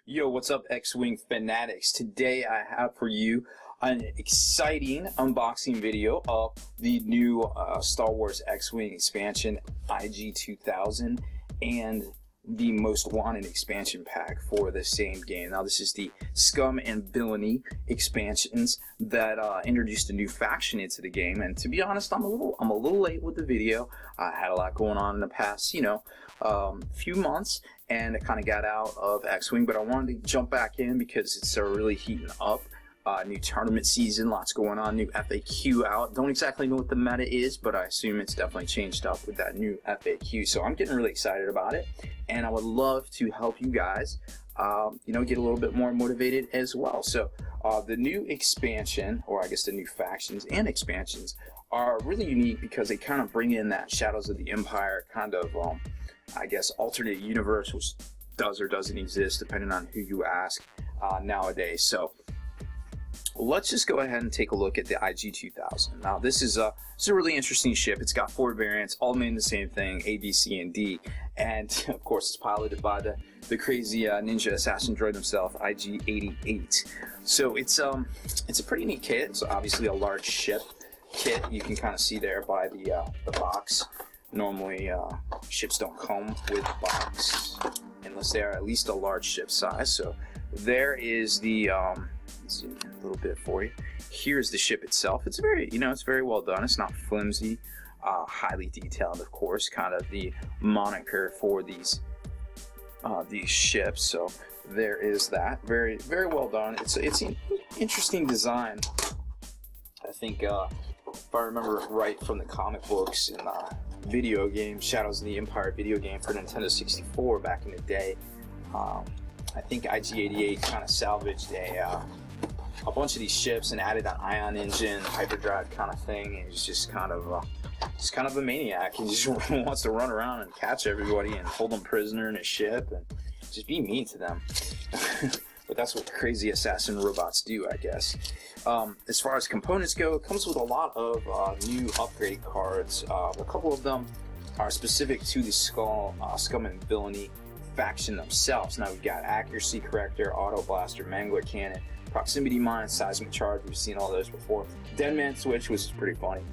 Yo, what's up, X-Wing fanatics? Today I have for you an exciting unboxing video of the new Star Wars X-Wing expansion IG-2000 and the Most Wanted expansion pack for the same game. Now, this is the Scum and Villainy expansions that introduced a new faction into the game. And to be honest, I'm a little late with the video. I had a lot going on in the past, few months, and it kind of got out of X-Wing, but I wanted to jump back in because it's really heating up. New tournament season, lots going on, new FAQ out. Don't exactly know what the meta is, but I assume it's definitely changed up with that new FAQ. So I'm getting really excited about it, and I would love to help you guys, get a little bit more motivated as well. So the new expansion, or I guess the new factions and expansions, are really unique because they kind of bring in that Shadows of the Empire kind of, alternate universe, which does or doesn't exist depending on who you ask nowadays. So let's just go ahead and take a look at the IG-2000. Now, this is a really interesting ship. It's got 4 variants, all named the same thing, A, B, C, and D. And of course, it's piloted by the crazy ninja assassin droid himself, IG-88. So it's a pretty neat kit. It's obviously a large ship kit. You can kind of see there by the box. Normally, ships don't come with a box unless they are at least a large ship size. So there is the zoom in a little bit for you. Here's the ship itself. It's very, it's very well done. It's not flimsy, highly detailed, of course, kind of the moniker for these ships. So there is that. Very, very well done. It's an interesting design. I think if I remember right from the comic books and video game, Shadows of the Empire video game for Nintendo 64 back in the day, I think IG-88 kind of salvaged a bunch of these ships and added an ion engine, hyperdrive kind of thing, and he's just kind of a maniac. He just wants to run around and catch everybody and hold them prisoner in his ship and just be mean to them. But that's what crazy assassin robots do, I guess. As far as components go, it comes with a lot of new upgrade cards. A couple of them are specific to the Scum and Villainy faction themselves. Now we've got accuracy corrector, auto blaster, mangler cannon, proximity mine, seismic charge. We've seen all those before. Dead man switch, which is pretty funny.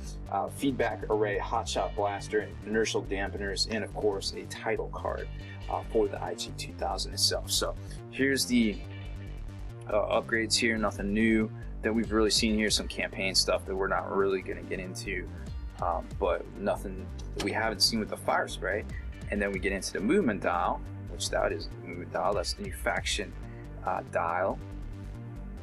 Feedback array, hotshot blaster, inertial dampeners, and of course a title card for the IG-2000 itself. So here's the upgrades here. Nothing new that we've really seen here. Some campaign stuff that we're not really going to get into, but nothing that we haven't seen with the fire spray. And then we get into the movement dial, which that is the movement dial. That's the new faction dial.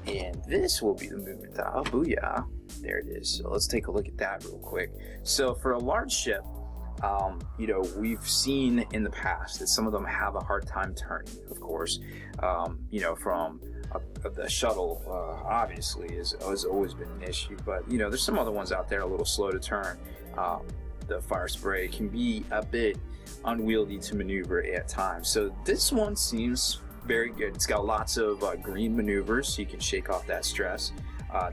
And this will be the movement dial. Booyah. There it is. So let's take a look at that real quick. So for a large ship, we've seen in the past that some of them have a hard time turning, of course. From the shuttle, obviously, has always been an issue. But, there's some other ones out there a little slow to turn. The fire spray can be a bit unwieldy to maneuver at times. So this one seems very good. It's got lots of green maneuvers, so you can shake off that stress.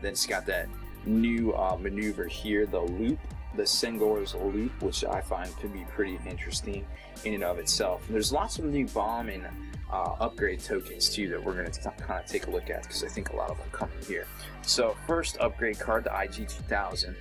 Then it's got that new maneuver here, the loop, the Sengor's loop, which I find to be pretty interesting in and of itself. And there's lots of new bomb and upgrade tokens too that we're going to kind of take a look at, because I think a lot of them come in here. So first upgrade card, the IG-2000,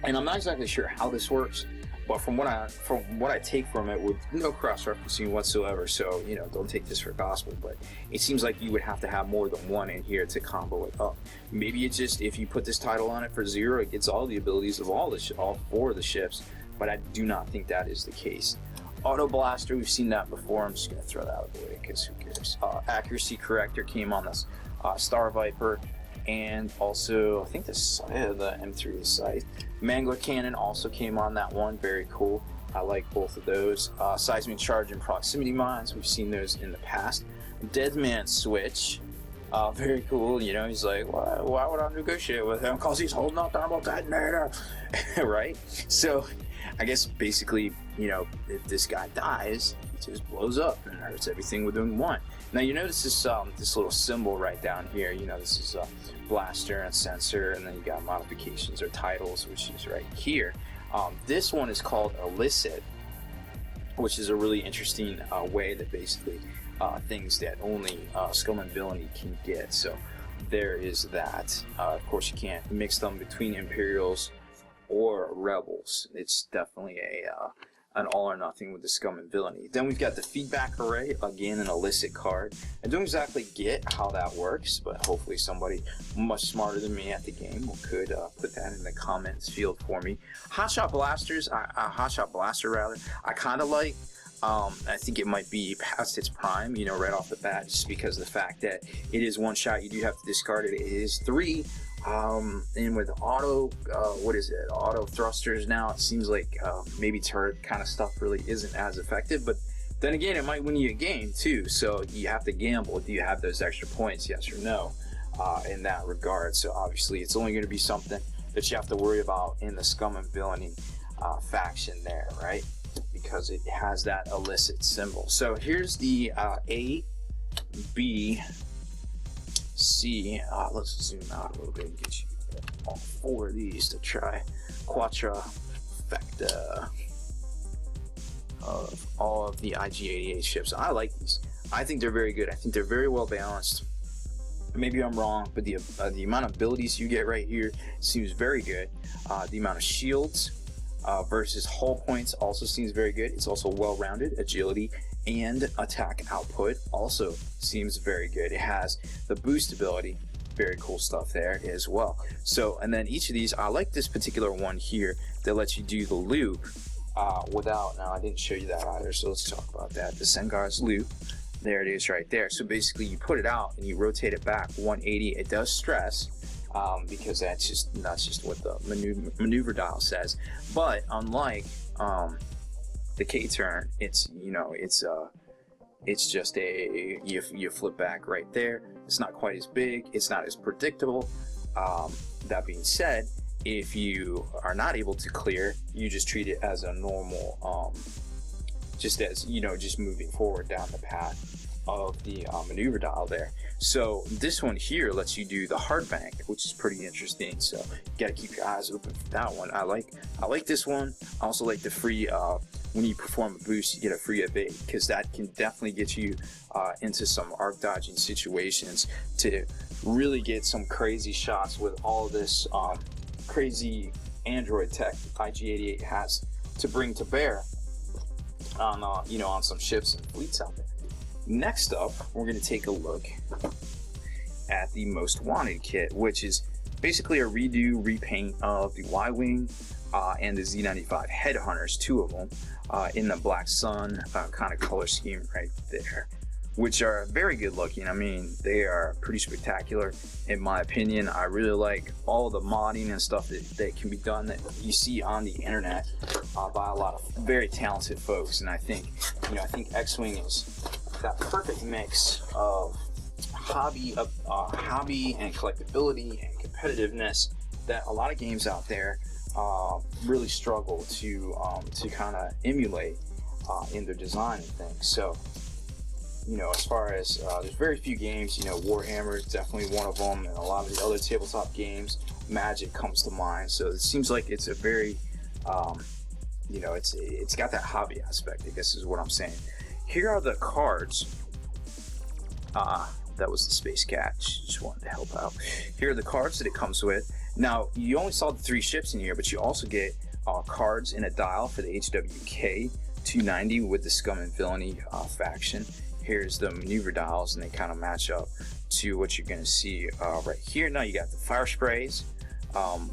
and I'm not exactly sure how this works, but from what I take from it, with no cross-referencing whatsoever, so don't take this for gospel, but it seems like you would have to have more than one in here to combo it up. Maybe it's just, if you put this title on it for 0, it gets all the abilities of all 4 of the ships, but I do not think that is the case. Auto blaster, we've seen that before. I'm just going to throw that out of the way because who cares. Accuracy corrector came on this Star Viper, and also I think the M3 is sight. Mangler cannon also came on that one. Very cool. I like both of those. Seismic charge and proximity mines, we've seen those in the past. Dead man switch, very cool. He's like, why would I negotiate with him? Because he's holding up thermal detonator. Right? So I guess basically, if this guy dies, he just blows up and hurts everything within 1. Now you notice this little symbol right down here. This is a blaster and sensor, and then you got modifications or titles, which is right here. This one is called Illicit, which is a really interesting way that basically things that only Scum and Villainy can get. So there is that. Of course, you can't mix them between Imperials or Rebels. It's definitely an all or nothing with the Scum and Villainy. Then we've got the feedback array, again an illicit card. I don't exactly get how that works, but hopefully somebody much smarter than me at the game could put that in the comments field for me. Hotshot Blasters, Hotshot Blaster rather, I kind of like. I think it might be past its prime, you know, right off the bat, just because of the fact that it is one shot. You do have to discard it. It is 3. And with auto, auto thrusters now, it seems like maybe turret kind of stuff really isn't as effective. But then again, it might win you a game too. So you have to gamble. Do you have those extra points, yes or no, in that regard? So obviously, it's only going to be something that you have to worry about in the Scum and Villainy faction there, right? Because it has that illicit symbol. So here's the A, B, C. Let's zoom out a little bit and get you all 4 of these to try quadrifecta of all of the IG-88 ships. I like these. I think they're very good. I think they're very well balanced. Maybe I'm wrong, but the amount of abilities you get right here seems very good. The amount of shields versus hull points also seems very good. It's also well-rounded. Agility and attack output also seems very good. It has the boost ability, very cool stuff there as well. So, and then each of these, I like this particular one here that lets you do the loop without, now I didn't show you that either, so let's talk about that. The Sengar's loop, there it is right there. So basically you put it out and you rotate it back 180. It does stress, because that's just what the maneuver dial says. But unlike the K-turn, it's just you flip back right there. It's not quite as big. It's not as predictable. That being said, if you are not able to clear, you just treat it as a normal, just as just moving forward down the path of the maneuver dial there. So this one here lets you do the hard bank, which is pretty interesting. So you gotta keep your eyes open for that one. I like this one. I also like the free when you perform a boost, you get a free evade, because that can definitely get you into some arc dodging situations to really get some crazy shots with all this crazy android tech IG-88 has to bring to bear on on some ships and fleets out there. Next up, we're going to take a look at the Most Wanted kit, which is basically a repaint of the Y-Wing and the Z95 Headhunters, 2 of them, in the Black Sun kind of color scheme right there, which are very good looking. I mean, they are pretty spectacular in my opinion. I really like all the modding and stuff that can be done that you see on the internet by a lot of very talented folks. And I think X-Wing is that perfect mix of hobby and collectability and competitiveness that a lot of games out there really struggle to kind of emulate in their design and things. So as far as there's very few games, Warhammer is definitely one of them, and a lot of the other tabletop games, Magic comes to mind. So it seems like it's a very it's got that hobby aspect, I guess is what I'm saying. Here are the cards. That was the Space Cat. She just wanted to help out. Here are the cards that it comes with. Now, you only saw the 3 ships in here, but you also get cards in a dial for the HWK 290 with the Scum and Villainy faction. Here's the maneuver dials, and they kind of match up to what you're going to see right here. Now, you got the fire sprays,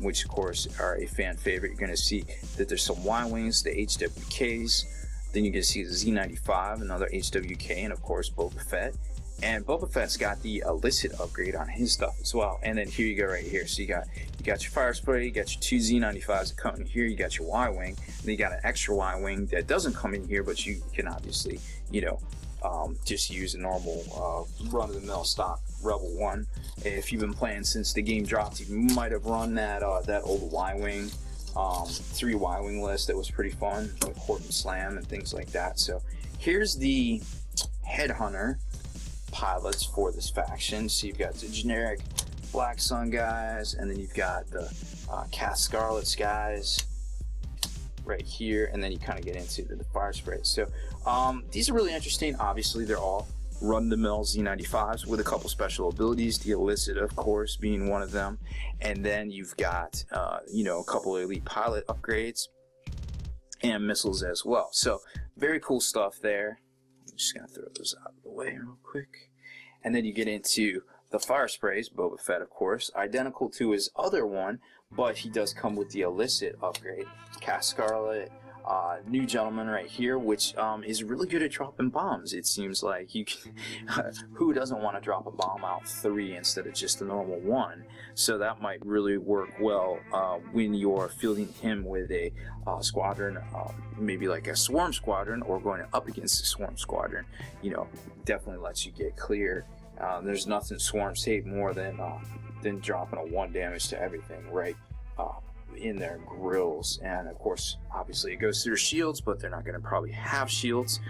which of course are a fan favorite. You're going to see that there's some Y-Wings, the HWKs. Then you can see the Z95, another HWK, and of course Boba Fett. And Boba Fett's got the illicit upgrade on his stuff as well. And then here you go right here. So you got your fire spray, you got your 2 Z95s that come in here, you got your Y-Wing, then you got an extra Y-Wing that doesn't come in here, but you can obviously, just use a normal run-of-the-mill stock Rebel 1. If you've been playing since the game dropped, you might have run that old Y-Wing 3 Y-Wing list that was pretty fun with Horton Slam and things like that. So here's the Headhunter pilots for this faction. So you've got the generic Black Sun guys, and then you've got the Cast Scarlets guys right here, and then you kind of get into the fire spray. So these are really interesting. Obviously they're all run-of-the-mill Z95s with a couple special abilities, the illicit of course being one of them, and then you've got you know, a couple of elite pilot upgrades and missiles as well. So very cool stuff there. I'm just gonna throw those out of the way real quick. And then you get into the fire sprays, Boba Fett of course, identical to his other one, but he does come with the illicit upgrade. Cat Scarlet, new gentleman right here, which is really good at dropping bombs. It seems like you can, who doesn't want to drop a bomb out 3 instead of just a normal 1? So that might really work well when you're fielding him with a squadron, maybe like a swarm squadron, or going up against a swarm squadron. You know, definitely lets you get clear. There's nothing swarms hate more than dropping a 1 damage to everything right in their grills. And of course, obviously it goes through shields, but they're not going to probably have shields,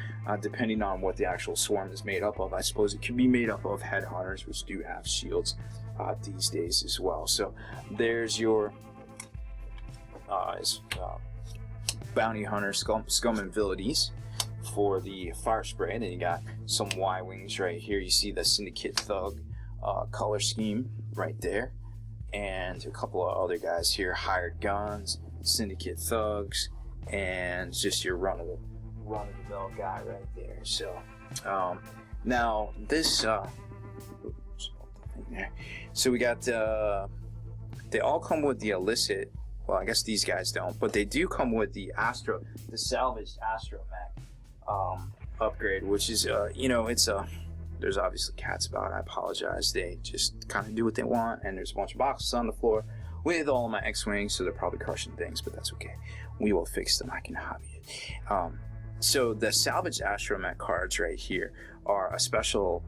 depending on what the actual swarm is made up of. I suppose it can be made up of headhunters, which do have shields these days as well. So there's your bounty hunter scum and villainies for the fire spray. And then you got some Y-wings right here. You see the Syndicate Thug color scheme right there, and a couple of other guys here, hired guns, Syndicate Thugs, and just your run-of-the-mill guy right there. So now this so we got they all come with the illicit. Well, I guess these guys don't, but they do come with the salvaged astromech upgrade, which is you know, it's a there's obviously cats about it. I apologize. They just kind of do what they want, and there's a bunch of boxes on the floor with all of my X-Wings, so they're probably crushing things, but that's okay. We will fix them. I can hobby it. So the salvaged astromech cards right here are a special,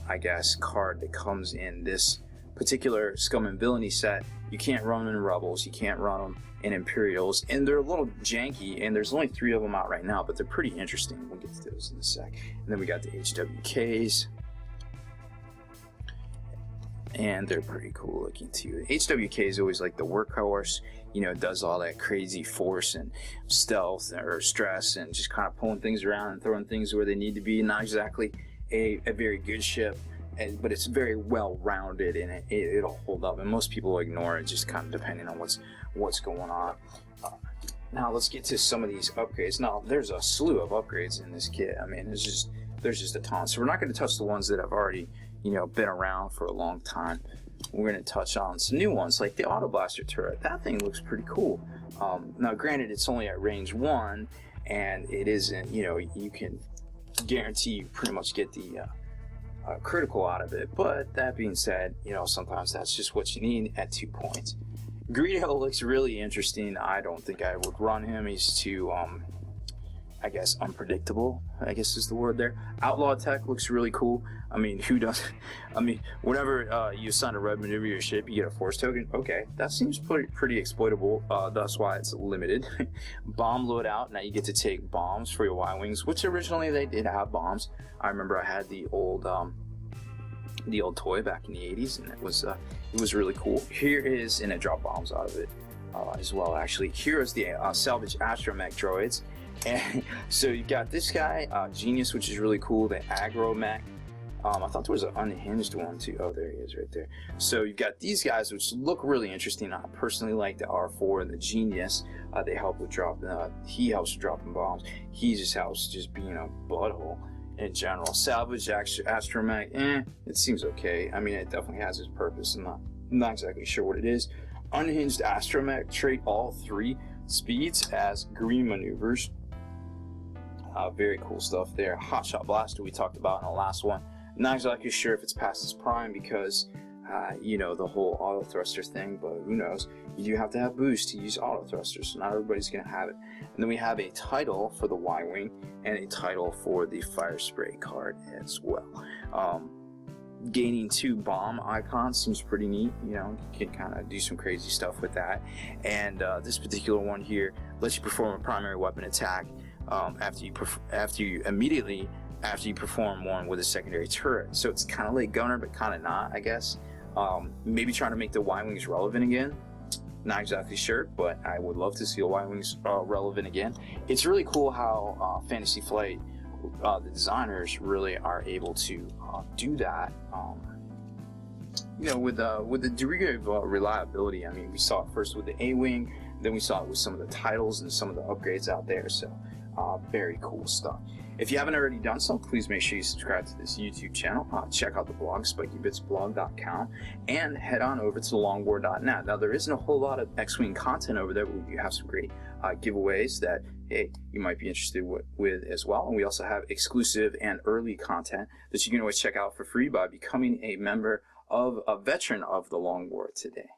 I guess, card that comes in this particular Scum and Villainy set. You can't run them in Rebels, you can't run them in Imperials, and they're a little janky, and there's only 3 of them out right now, but they're pretty interesting. We'll get to those in a sec. And then we got the HWKs, and they're pretty cool looking too. HWK is always like the workhorse, you know, does all that crazy force and stealth or stress and just kind of pulling things around and throwing things where they need to be. Not exactly a very good ship, but it's very well rounded, and it'll hold up, and most people ignore it, just kind of depending on what's going on. Now let's get to some of these upgrades. Now there's a slew of upgrades in this kit. I mean, there's just a ton. So we're not going to touch the ones that have already, you know, been around for a long time. We're going to touch on some new ones, like the auto blaster turret. That thing looks pretty cool. Now granted, it's only at range 1, and it isn't, you know, you can guarantee you pretty much get the critical out of it, but that being said, you know, sometimes that's just what you need at 2 points. Greedo looks really interesting. I don't think I would run him. He's too I guess unpredictable, I guess is the word there. Outlaw Tech looks really cool. I mean, who doesn't? I mean, whenever you assign a red maneuver your ship, you get a force token. Okay, that seems pretty exploitable. That's why it's limited. Bomb loadout. Now you get to take bombs for your Y-wings, which originally they did have bombs. I remember I had the old toy back in the 80s, and it was really cool. Here is, and it dropped bombs out of it as well. Actually, here is the salvage astromech droids. And so you got this guy, Genius, which is really cool. The aggro mech. I thought there was an unhinged one too. Oh, there he is right there. So you've got these guys, which look really interesting. I personally like the R4 and the Genius. They help with dropping. He helps with dropping bombs. He just helps just being a butthole in general. Salvage astromech, it seems okay. I mean, it definitely has its purpose. I'm not exactly sure what it is. Unhinged astromech, trait all 3 speeds as green maneuvers. Very cool stuff there. Hotshot blaster we talked about in the last one. Not exactly sure if it's past its prime because you know, the whole auto thruster thing, but who knows. You do have to have boost to use auto thrusters, so not everybody's gonna have it. And then we have a title for the Y-wing and a title for the fire spray card as well. Gaining 2 bomb icons seems pretty neat. You know, you can kind of do some crazy stuff with that. And this particular one here lets you perform a primary weapon attack after you perform one with a secondary turret. So it's kind of like Gunner, but kind of not, I guess. Maybe trying to make the Y-wings relevant again. Not exactly sure, but I would love to see the Y-wings relevant again. It's really cool how Fantasy Flight the designers really are able to do that. You know, with the degree of reliability. I mean, we saw it first with the A-Wing, then we saw it with some of the titles and some of the upgrades out there. So very cool stuff. If you haven't already done so, please make sure you subscribe to this YouTube channel. Check out the blog, spikybitsblog.com, and head on over to longwar.net. Now, there isn't a whole lot of X-Wing content over there, but we have some great giveaways that, hey, you might be interested with as well. And we also have exclusive and early content that you can always check out for free by becoming a member of a veteran of the Long War today.